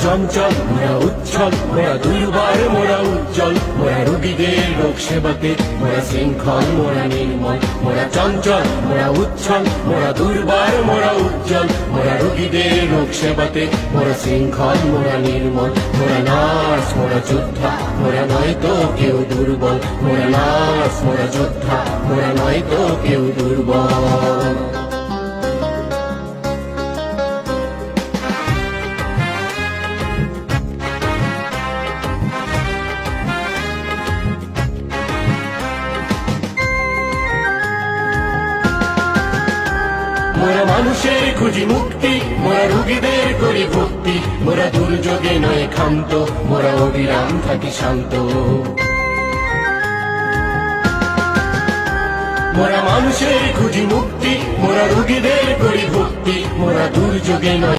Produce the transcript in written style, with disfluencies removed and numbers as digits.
চঞ্চল মোরা উচ্ছল, মোরা দুর্বার মোরা উজ্জ্বল, মোরা রোগীদের রোগ সেবাতে মোরা শৃঙ্খল মোরা নির্মল। মোরা চঞ্চল মোরা উচ্ছল, মোরা দুর্বার মোরা উজ্জ্বল, মোরা রোগীদের রোগ সেবাতে মোরা শৃঙ্খল মোরা নির্মল। মোরা নার্স মোরা যোদ্ধা, মোরা নয়তো কেউ দুর্বল। মোরা নার্স মোরা যোদ্ধা, মোরা নয়তো কেউ দুর্বল। মোরা মানুষের খুঁজি মুক্তি, মোরা রোগীদের করি ভক্তি, মোরা দুর্যোগে নয় ক্ষান্ত, মোরা অবিরাম থাকি শান্ত। মোরা মানুষের খুঁজি মুক্তি, মোরা রোগীদের করি ভক্তি, মোরা দুর্যোগে নয়